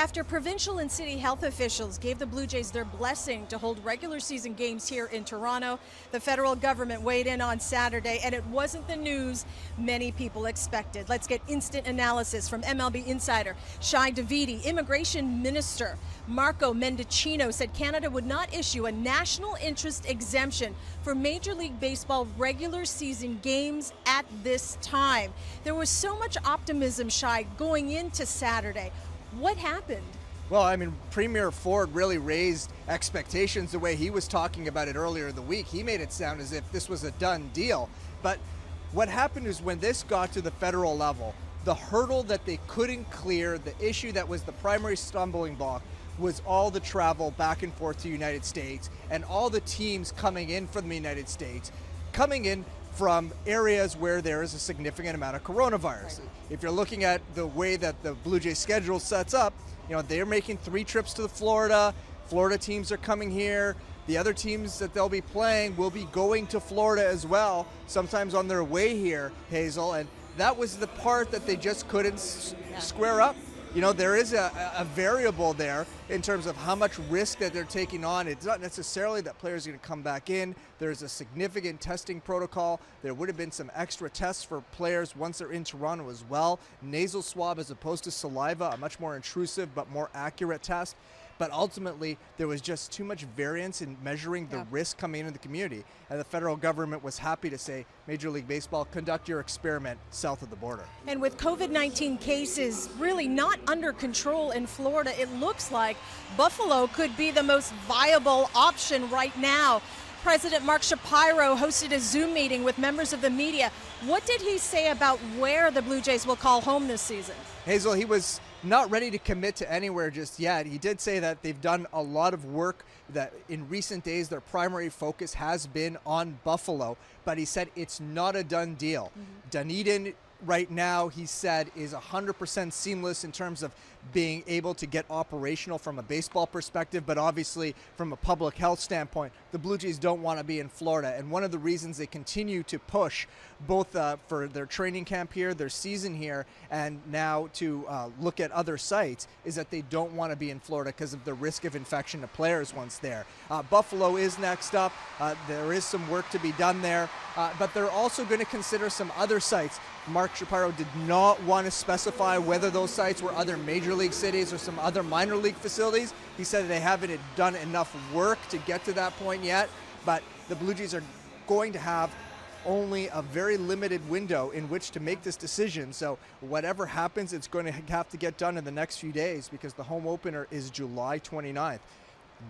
After provincial and city health officials gave the Blue Jays their blessing to hold regular season games here in Toronto, the federal government weighed in on Saturday, and it wasn't the news many people expected. Let's get instant analysis from MLB insider Shai Davidi. Immigration Minister Marco Mendicino said Canada would not issue a national interest exemption for Major League Baseball regular season games at this time. There was so much optimism, Shai, going into Saturday. What happened? Well, I mean, Premier Ford really raised expectations the way he was talking about it earlier in the week. He made it sound as if this was a done deal. But what happened is when this got to the federal level, the hurdle that they couldn't clear, the issue that was the primary stumbling block, was all the travel back and forth to the United States and all the teams coming in from the United States, coming in from areas where there is a significant amount of coronavirus. Right. If you're looking at the way that the Blue Jays schedule sets up, you know, they're making 3 trips to Florida. Florida teams are coming here. The other teams that they'll be playing will be going to Florida as well, sometimes on their way here, Hazel. And that was the part that they just couldn't square up. You know, there is a variable there in terms of how much risk that they're taking on. It's not necessarily that players are going to come back in. There's a significant testing protocol. There would have been some extra tests for players once they're in Toronto as well. Nasal swab as opposed to saliva, a much more intrusive but more accurate test. But ultimately, there was just too much variance in measuring the risk coming into the community. And the federal government was happy to say, Major League Baseball, conduct your experiment south of the border. And with COVID-19 cases really not under control in Florida, it looks like Buffalo could be the most viable option right now. President Mark Shapiro hosted a Zoom meeting with members of the media. What did he say about where the Blue Jays will call home this season? Hazel, he was not ready to commit to anywhere just yet. He did say that they've done a lot of work, that in recent days their primary focus has been on Buffalo, but he said it's not a done deal. Dunedin right now, he said, is 100% seamless in terms of being able to get operational from a baseball perspective, but obviously from a public health standpoint, the Blue Jays don't want to be in Florida. And one of the reasons they continue to push both for their training camp here, their season here, and now to look at other sites is that they don't want to be in Florida because of the risk of infection to players once there. Buffalo is next up. There is some work to be done there, but they're also going to consider some other sites. Mark Shapiro did not want to specify whether those sites were other major league cities or some other minor league facilities. He said they haven't done enough work to get to that point yet, but the Blue Jays are going to have only a very limited window in which to make this decision. So whatever happens, it's going to have to get done in the next few days because the home opener is July 29th.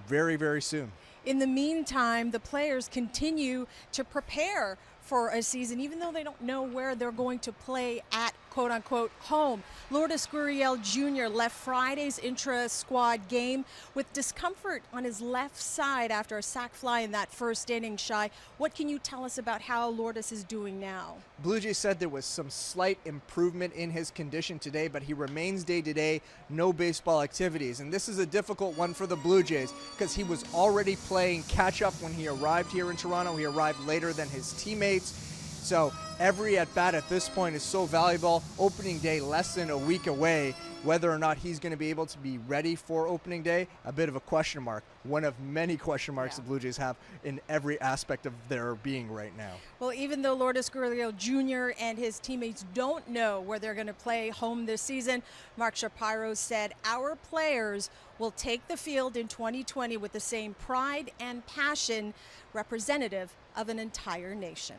Very, very soon. In the meantime, the players continue to prepare for a season, even though they don't know where they're going to play at quote-unquote home. Lourdes Gurriel Jr. left Friday's intra-squad game with discomfort on his left side after a sac fly in that first inning. Shai, what can you tell us about how Lourdes is doing now? Blue Jays said there was some slight improvement in his condition today, but he remains day-to-day, no baseball activities. And this is a difficult one for the Blue Jays because he was already playing catch-up when he arrived here in Toronto. He arrived later than his teammates. So every at-bat at this point is so valuable. Opening day less than a week away. Whether or not he's going to be able to be ready for opening day, a bit of a question mark. One of many question marks the Blue Jays have in every aspect of their being right now. Well, even though Lourdes Gurriel Jr. and his teammates don't know where they're going to play home this season, Mark Shapiro said our players will take the field in 2020 with the same pride and passion representative of an entire nation.